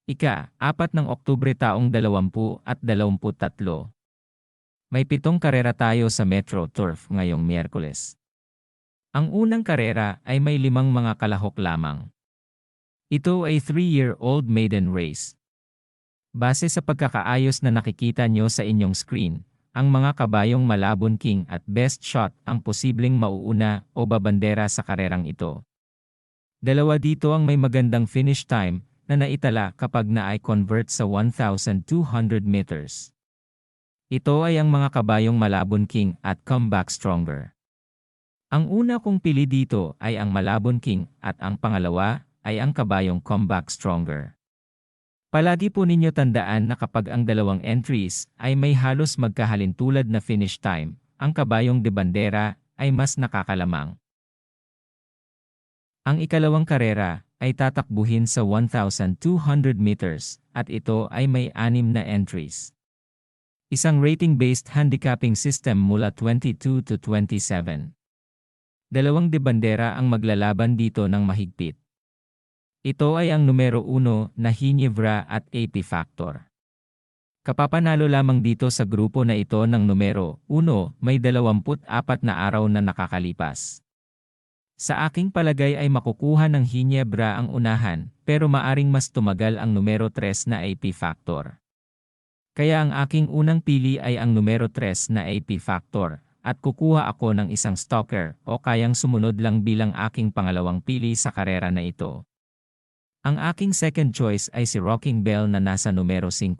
Ika-4 ng Oktubre taong 2023. May 7 karera tayo sa Metro Turf ngayong Miyerkules. Ang unang karera ay may 5 mga kalahok lamang. Ito ay 3-year-old maiden race. Base sa pagkakaayos na nakikita nyo sa inyong screen, ang mga kabayong Malabon King at Best Shot ang posibleng mauuna o babandera sa karerang ito. Dalawa dito ang may magandang finish time na naitala kapag na-convert sa 1,200 meters. Ito ay ang mga kabayong Malabon King at Comeback Stronger. Ang una kong pili dito ay ang Malabon King at ang pangalawa ay ang kabayong Comeback Stronger. Palagi po ninyo tandaan na kapag ang dalawang entries ay may halos magkahalintulad na finish time, ang kabayong de bandera ay mas nakakalamang. Ang ikalawang karera ay tatakbuhin sa 1,200 meters at ito ay may 6 na entries. Isang rating-based handicapping system mula 22 to 27. Dalawang de bandera ang maglalaban dito ng mahigpit. Ito ay ang numero 1 na Ginebra at AP Factor. Kapapanalo lamang dito sa grupo na ito ng numero 1 may 24 na araw na nakakalipas. Sa aking palagay ay makukuha ng Ginebra ang unahan, pero maaring mas tumagal ang numero 3 na AP Factor. Kaya ang aking unang pili ay ang numero 3 na AP Factor, at kukuha ako ng isang stalker o kayang sumunod lang bilang aking pangalawang pili sa karera na ito. Ang aking second choice ay si Rocking Bell na nasa numero 5.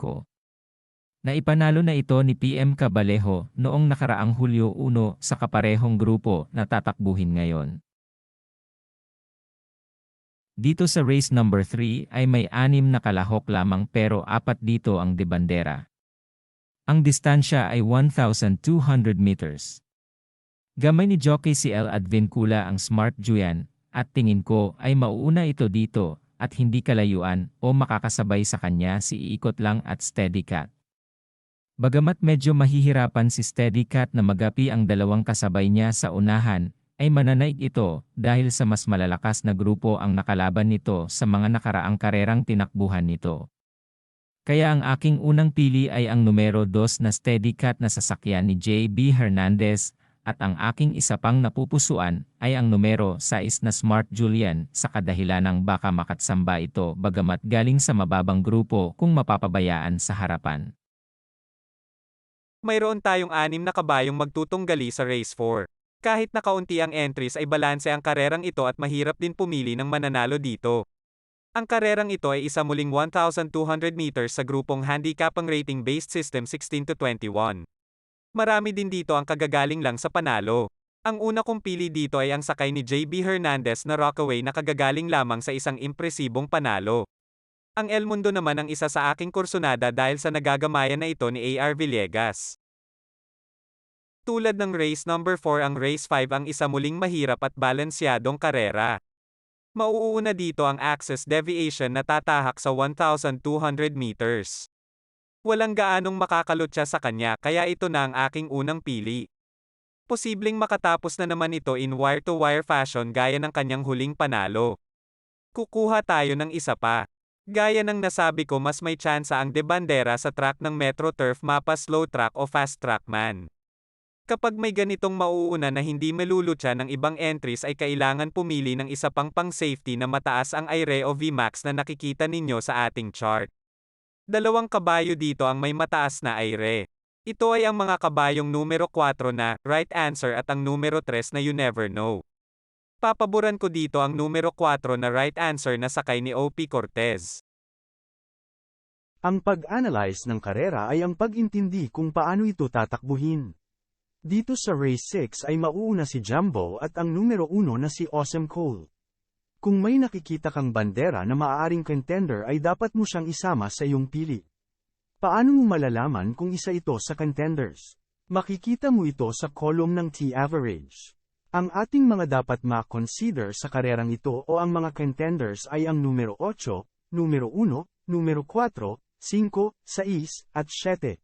Naipanalo na ito ni PM Cabalejo noong nakaraang Hulyo 1 sa kaparehong grupo na tatakbuhin ngayon. Dito sa race number 3 ay may 6 na kalahok lamang pero 4 dito ang de bandera. Ang distansya ay 1,200 meters. Gamay ni jockey si El Advincula ang Smart Julian at tingin ko ay mauuna ito dito at hindi kalayuan o makakasabay sa kanya si Iikot Lang at Steady Cat. Bagamat medyo mahihirapan si Steady Cat na magapi ang dalawang kasabay niya sa unahan, ay mananaig ito dahil sa mas malalakas na grupo ang nakalaban nito sa mga nakaraang karerang tinakbuhan nito. Kaya ang aking unang pili ay ang numero 2 na Steady Cat na sasakyan ni JB Hernandez at ang aking isa pang napupusuan ay ang numero 6 na Smart Julian sa kadahilanang baka makatsamba ito bagamat galing sa mababang grupo kung mapapabayaan sa harapan. Mayroon tayong 6 na kabayong magtutunggali sa race 4. Kahit na kaunti ang entries ay balanse ang karerang ito at mahirap din pumili ng mananalo dito. Ang karerang ito ay isa muling 1,200 meters sa grupong handicap ang rating-based system 16 to 21. Marami din dito ang kagagaling lang sa panalo. Ang una kong pili dito ay ang sakay ni JB Hernandez na Rockaway na kagagaling lamang sa isang impresibong panalo. Ang El Mundo naman ang isa sa aking kursunada dahil sa nagagamayan na ito ni AR Villegas. Tulad ng race number 4 ang race 5 ang isa muling mahirap at balansyadong karera. Mauuna dito ang axis deviation na tatahak sa 1,200 meters. Walang gaanong makakalutsa sa kanya kaya ito na ang aking unang pili. Posibleng makatapos na naman ito in wire-to-wire fashion gaya ng kanyang huling panalo. Kukuha tayo ng isa pa. Gaya ng nasabi ko mas may tsansa ang de bandera sa track ng Metro Turf mapa slow track o fast track man. Kapag may ganitong mauuna na hindi malulutsa ng ibang entries ay kailangan pumili ng isa pang pang-safety na mataas ang IRE o VMAX na nakikita ninyo sa ating chart. Dalawang kabayo dito ang may mataas na IRE. Ito ay ang mga kabayong numero 4 na right answer at ang numero 3 na you never know. Papaboran ko dito ang numero 4 na right answer na sakay ni OP Cortez. Ang pag-analyze ng karera ay ang pag-intindi kung paano ito tatakbuhin. Dito sa race 6 ay mauuna si Jumbo at ang numero 1 na si Awesome Cole. Kung may nakikita kang bandera na maaaring contender ay dapat mo siyang isama sa iyong pili. Paano mo malalaman kung isa ito sa contenders? Makikita mo ito sa column ng T-average. Ang ating mga dapat ma-consider sa karerang ito o ang mga contenders ay ang numero 8, numero 1, numero 4, 5, 6, at 7.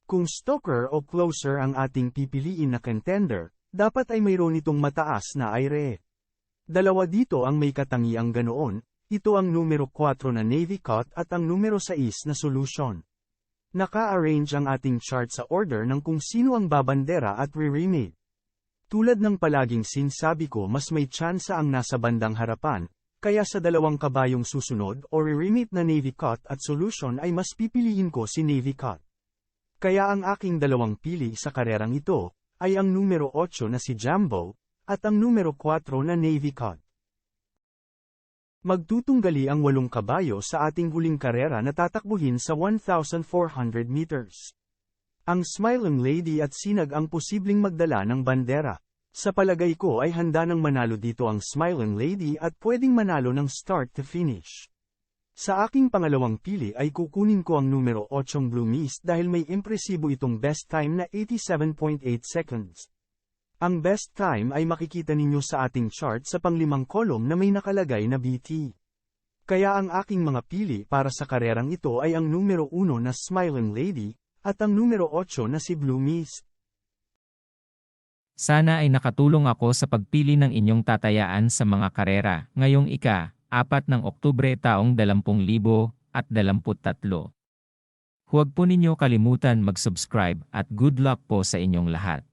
Kung stalker o closer ang ating pipiliin na contender, dapat ay mayroon itong mataas na IRE. Dalawa dito ang may katangiang ganoon, Ito ang numero 4 na Navy Cut at ang numero 6 na Solution. Naka-arrange ang ating chart sa order ng kung sino ang babandera at re-remade. Tulad ng palaging sinasabi ko, mas may tsansa ang nasa bandang harapan, kaya sa dalawang kabayong susunod o re-remade na Navy Cut at Solution ay mas pipiliin ko si Navy Cut. Kaya ang aking dalawang pili sa karerang ito, ay ang numero 8 na si Jumbo, at ang numero 4 na Navy Cut. Magtutunggali ang 8 kabayo sa ating huling karera na tatakbuhin sa 1,400 meters. Ang Smiling Lady at Sinag ang posibleng magdala ng bandera. Sa palagay ko ay handa nang manalo dito ang Smiling Lady at pwedeng manalo ng start to finish. Sa aking pangalawang pili ay kukunin ko ang numero 8 Blue Mist dahil may impresibo itong best time na 87.8 seconds. Ang best time ay makikita ninyo sa ating chart sa panglimang kolom na may nakalagay na BT. Kaya ang aking mga pili para sa karerang ito ay ang numero 1 na Smiling Lady, at ang numero 8 na si Blue Mist. Sana ay nakatulong ako sa pagpili ng inyong tatayaan sa mga karera ngayong ika-4 ng Oktubre taong 2023. Huwag po ninyo kalimutan mag-subscribe at good luck po sa inyong lahat.